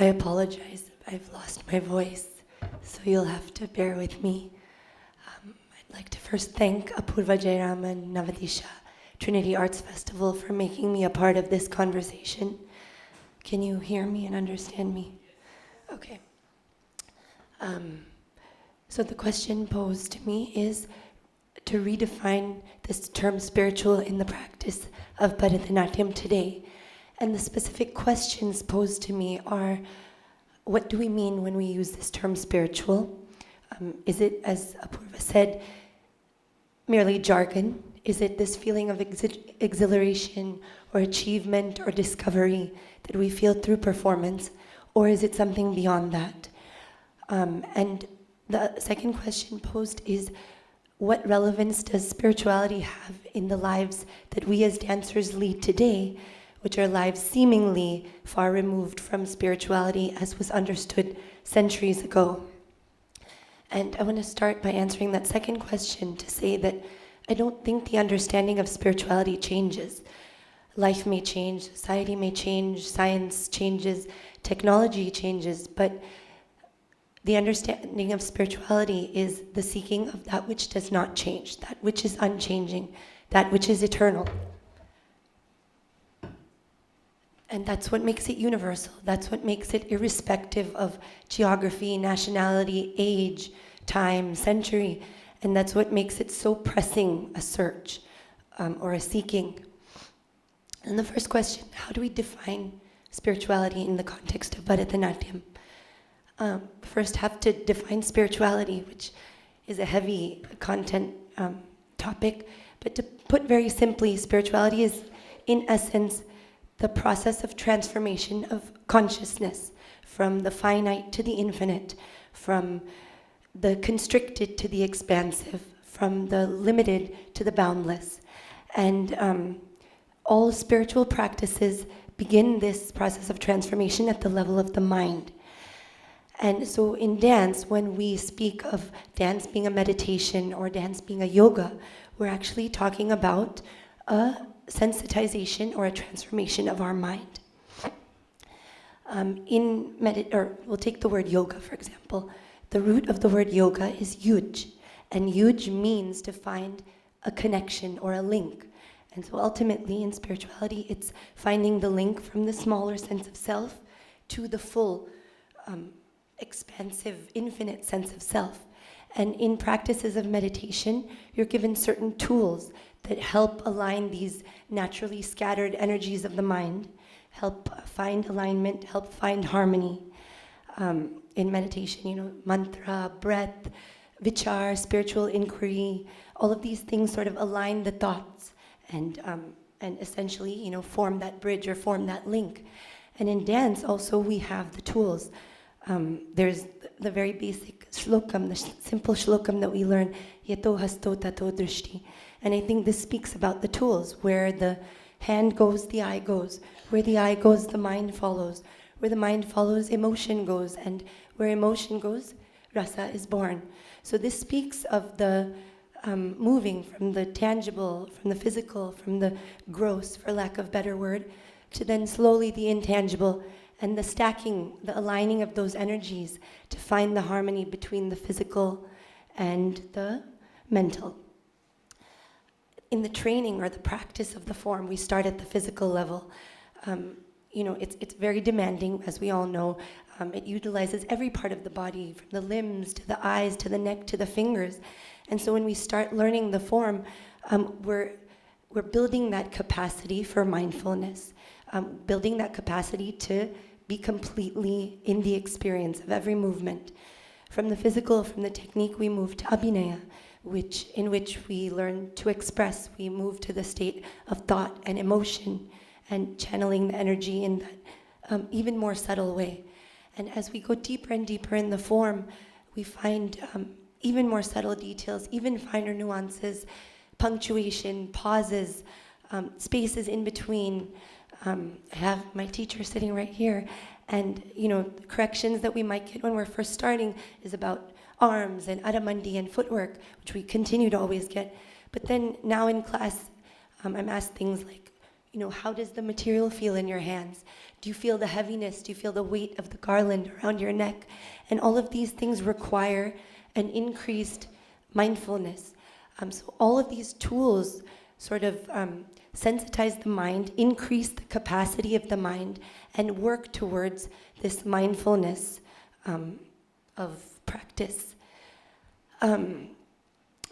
I apologize. I've lost my voice, so you'll have to bear with me. I'd like to first thank Apoorva Jayaraman, Navadisha, Trinity Arts Festival for making me a part of this conversation. Can you hear me and understand me? Okay. So the question posed to me is to redefine this term spiritual in the practice of Bharatanatyam today. And the specific questions posed to me are, what do we mean when we use this term spiritual? Is it, as Apoorva said, merely jargon? Is it this feeling of exhilaration or achievement or discovery that we feel through performance? Or is it something beyond that? And the second question posed is, what relevance does spirituality have in the lives that we as dancers lead today, which are lives seemingly far removed from spirituality as was understood centuries ago? And I want to start by answering that second question to say that I don't think the understanding of spirituality changes. Life may change, society may change, science changes, technology changes, but the understanding of spirituality is the seeking of that which does not change, that which is unchanging, that which is eternal. And that's what makes it universal. That's what makes it irrespective of geography, nationality, age, time, century. And that's what makes it so pressing a search or a seeking. And the first question, how do we define spirituality in the context of Bharatanatyam? First have to define spirituality, which is a heavy content topic. But to put very simply, spirituality is, in essence, the process of transformation of consciousness from the finite to the infinite, from the constricted to the expansive, from the limited to the boundless. And all spiritual practices begin this process of transformation at the level of the mind. And so in dance, when we speak of dance being a meditation or dance being a yoga, we're actually talking about a sensitization or a transformation of our mind. We'll take the word yoga, for example. The root of the word yoga is yuj, and yuj means to find a connection or a link. And so ultimately in spirituality, it's finding the link from the smaller sense of self to the full, expansive, infinite sense of self. And in practices of meditation, you're given certain tools that help align these naturally scattered energies of the mind, help find alignment, help find harmony. In meditation, mantra, breath, vichar, spiritual inquiry, all of these things sort of align the thoughts and essentially, form that bridge or form that link. And in dance also we have the tools. There's the very basic shlokam, the simple shlokam that we learn, yato hasto tato drishti. And I think this speaks about the tools. Where the hand goes, the eye goes. Where the eye goes, the mind follows. Where the mind follows, emotion goes. And where emotion goes, rasa is born. So this speaks of the moving from the tangible, from the physical, from the gross, for lack of a better word, to then slowly the intangible, and the stacking, the aligning of those energies to find the harmony between the physical and the mental. In the training or the practice of the form, we start at the physical level. It's very demanding, as we all know. It utilizes every part of the body, from the limbs to the eyes to the neck to the fingers. And so when we start learning the form, we're building that capacity for mindfulness, building that capacity to be completely in the experience of every movement. From the physical, from the technique, we move to abhinaya, in which we learn to express. We move to the state of thought and emotion and channeling the energy in that even more subtle way. And as we go deeper and deeper in the form, we find even more subtle details, even finer nuances, punctuation, pauses, spaces in between. I have my teacher sitting right here, and the corrections that we might get when we're first starting is about arms and adamandi and footwork, which we continue to always get. But then now in class, I'm asked things like, how does the material feel in your hands? Do you feel the heaviness? Do you feel the weight of the garland around your neck? And all of these things require an increased mindfulness. So all of these tools sort of sensitize the mind, increase the capacity of the mind, and work towards this mindfulness of practice. On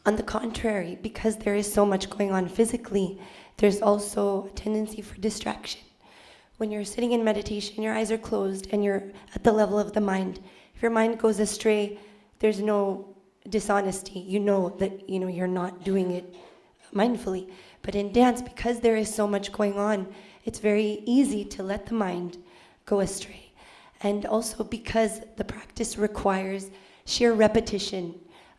the contrary, because there is so much going on physically, there's also a tendency for distraction. When you're sitting in meditation, your eyes are closed and you're at the level of the mind. If your mind goes astray, there's no dishonesty. You know that you're not doing it mindfully. But in dance, because there is so much going on, it's very easy to let the mind go astray. And also because the practice requires sheer repetition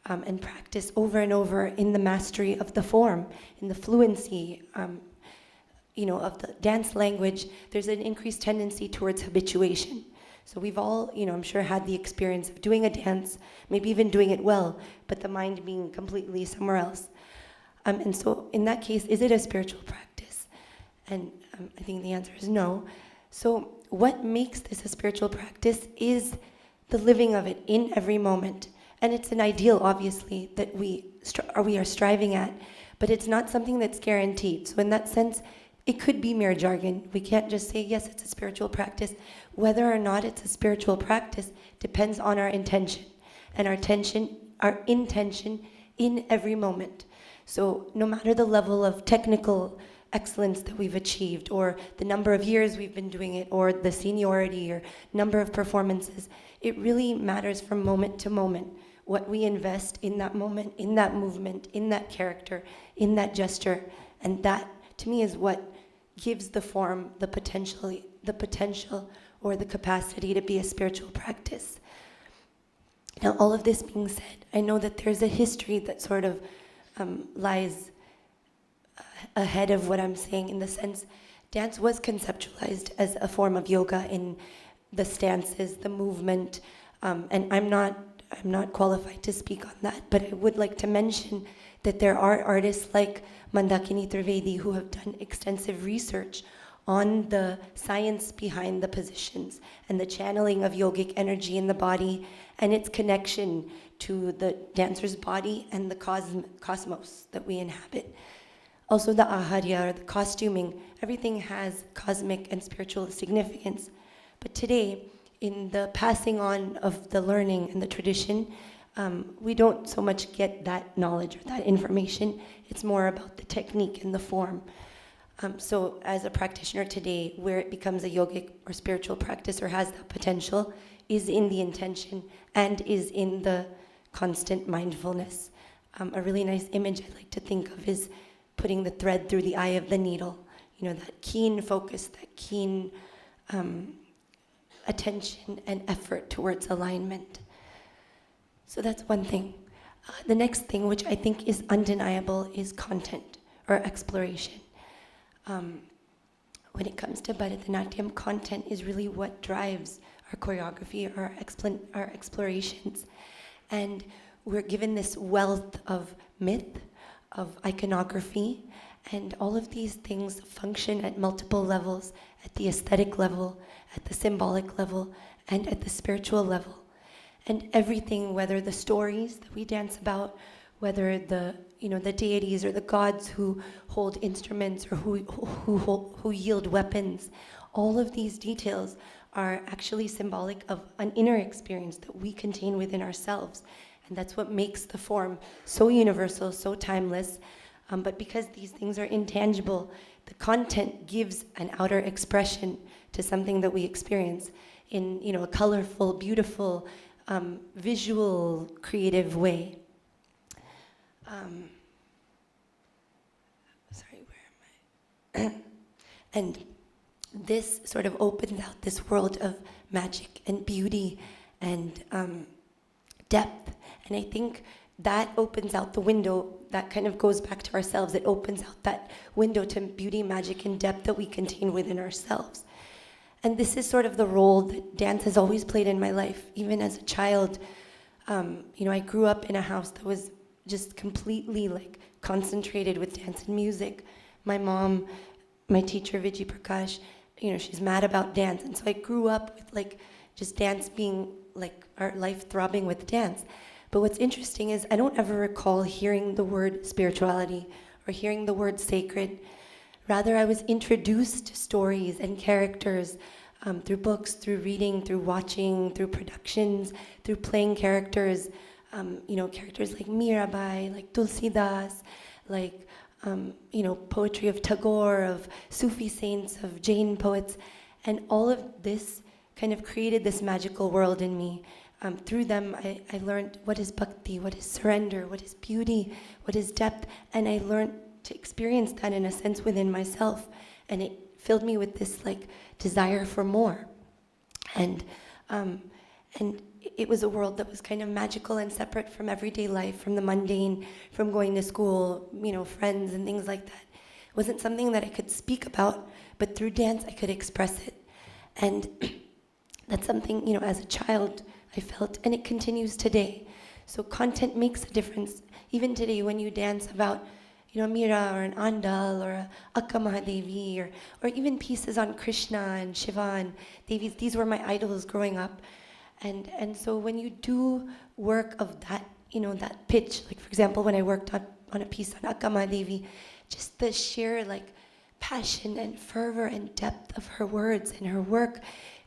and practice over and over in the mastery of the form, in the fluency of the dance language, there's an increased tendency towards habituation. So we've all, I'm sure, had the experience of doing a dance, maybe even doing it well, but the mind being completely somewhere else. And so in that case, is it a spiritual practice? And I think the answer is no. So what makes this a spiritual practice is the living of it in every moment. And it's an ideal, obviously, that we are striving at, but it's not something that's guaranteed. So in that sense, it could be mere jargon. We can't just say, yes, it's a spiritual practice. Whether or not it's a spiritual practice depends on our intention, and our intention in every moment. So no matter the level of technical excellence that we've achieved, or the number of years we've been doing it, or the seniority or number of performances, it really matters from moment to moment what we invest in that moment, in that movement, in that character, in that gesture. And that, to me, is what gives the form the potential or the capacity to be a spiritual practice. Now, all of this being said, I know that there's a history that sort of lies ahead of what I'm saying, in the sense dance was conceptualized as a form of yoga in the stances, the movement, and I'm not qualified to speak on that, but I would like to mention that there are artists like Mandakini Trivedi who have done extensive research on the science behind the positions and the channeling of yogic energy in the body and its connection to the dancer's body and the cosmos that we inhabit. Also the aharya, or the costuming, everything has cosmic and spiritual significance. But today, in the passing on of the learning and the tradition, we don't so much get that knowledge or that information. It's more about the technique and the form. So as a practitioner today, where it becomes a yogic or spiritual practice or has that potential is in the intention and is in the constant mindfulness. A really nice image I like to think of is putting the thread through the eye of the needle. That keen focus, that keen attention and effort towards alignment. So that's one thing. The next thing, which I think is undeniable, is content or exploration. When it comes to Bharatanatyam, content is really what drives our choreography, our explorations. And we're given this wealth of myth, of iconography, and all of these things function at multiple levels, at the aesthetic level, at the symbolic level, and at the spiritual level. And everything, whether the stories that we dance about, whether the deities or the gods who hold instruments or who yield weapons, all of these details are actually symbolic of an inner experience that we contain within ourselves. And that's what makes the form so universal, so timeless. But because these things are intangible, the content gives an outer expression to something that we experience in a colorful, beautiful, visual, creative way. Sorry, where am I? And this sort of opens out this world of magic and beauty and depth. And I think that opens out the window, that kind of goes back to ourselves. It opens out that window to beauty, magic, and depth that we contain within ourselves. And this is sort of the role that dance has always played in my life. Even as a child, I grew up in a house that was just completely concentrated with dance and music. My mom my teacher, Mythili Prakash, she's mad about dance. And so I grew up with like just dance being like our life throbbing with dance. But what's interesting is I don't ever recall hearing the word spirituality or hearing the word sacred. Rather, I was introduced to stories and characters through books, through reading, through watching, through productions, through playing characters, characters like Mirabai, like Tulsidas, like, poetry of Tagore, of Sufi saints, of Jain poets. And all of this kind of created this magical world in me. Through them, I learned what is bhakti, what is surrender, what is beauty, what is depth, and I learned to experience that in a sense within myself. And it filled me with this like desire for more. And it was a world that was kind of magical and separate from everyday life, from the mundane, from going to school, friends and things like that. It wasn't something that I could speak about, but through dance I could express it. And that's something, as a child I felt, and it continues today. So content makes a difference. Even today when you dance about, Mira or an Andal or a Akka Mahadevi or even pieces on Krishna and Shiva and Devis, these were my idols growing up. And so when you do work of that, that pitch, like for example, when I worked on a piece on Akka Mahadevi, just the sheer like passion and fervor and depth of her words and her work,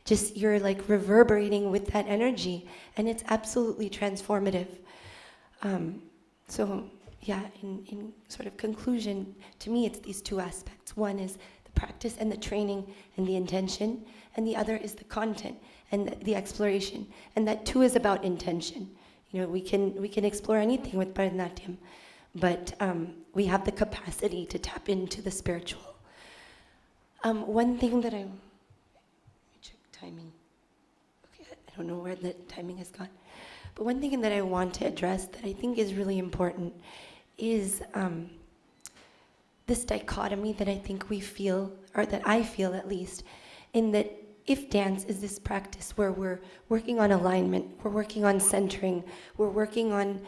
just you're like reverberating with that energy, and it's absolutely transformative. So yeah, in sort of conclusion, to me it's these two aspects. One is the practice and the training and the intention, and the other is the content and the exploration. And that too is about intention. We can explore anything with Bharatanatyam, but we have the capacity to tap into the spiritual. One thing that check timing. Okay, I don't know where the timing has gone. But one thing that I want to address that I think is really important is this dichotomy that I think we feel, or that I feel at least, in that if dance is this practice where we're working on alignment, we're working on centering, we're working on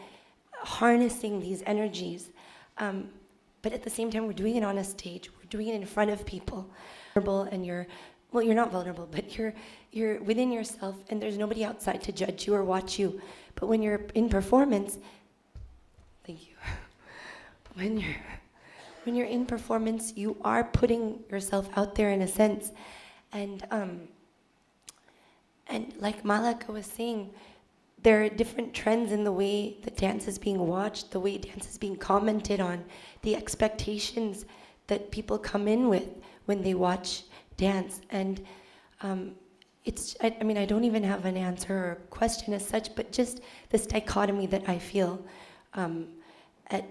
harnessing these energies, but at the same time we're doing it on a stage, we're doing it in front of people, and you're not vulnerable, but you're within yourself, and there's nobody outside to judge you or watch you. But when you're in performance, thank you. When you're in performance, you are putting yourself out there in a sense, and like Malaka was saying, there are different trends in the way the dance is being watched, the way dance is being commented on, the expectations that people come in with when they watch dance. And I don't even have an answer or question as such, but just this dichotomy that I feel at,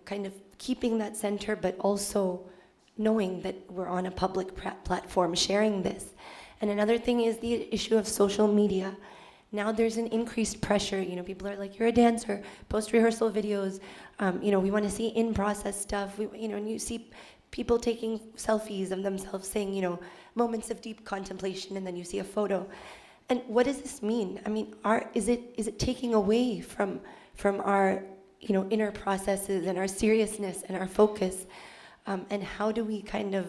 kind of keeping that center, but also knowing that we're on a public platform sharing this. And another thing is the issue of social media. Now there's an increased pressure. People are like, you're a dancer, post rehearsal videos. We want to see in-process stuff. And you see people taking selfies of themselves saying, moments of deep contemplation, and then you see a photo. And what does this mean? I mean, is it taking away from our, inner processes and our seriousness and our focus? And how do we kind of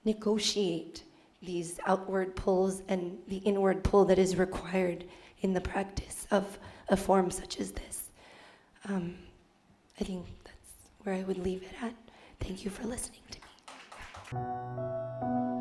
negotiate these outward pulls and the inward pull that is required in the practice of a form such as this? I think that's where I would leave it at. Thank you for listening to me.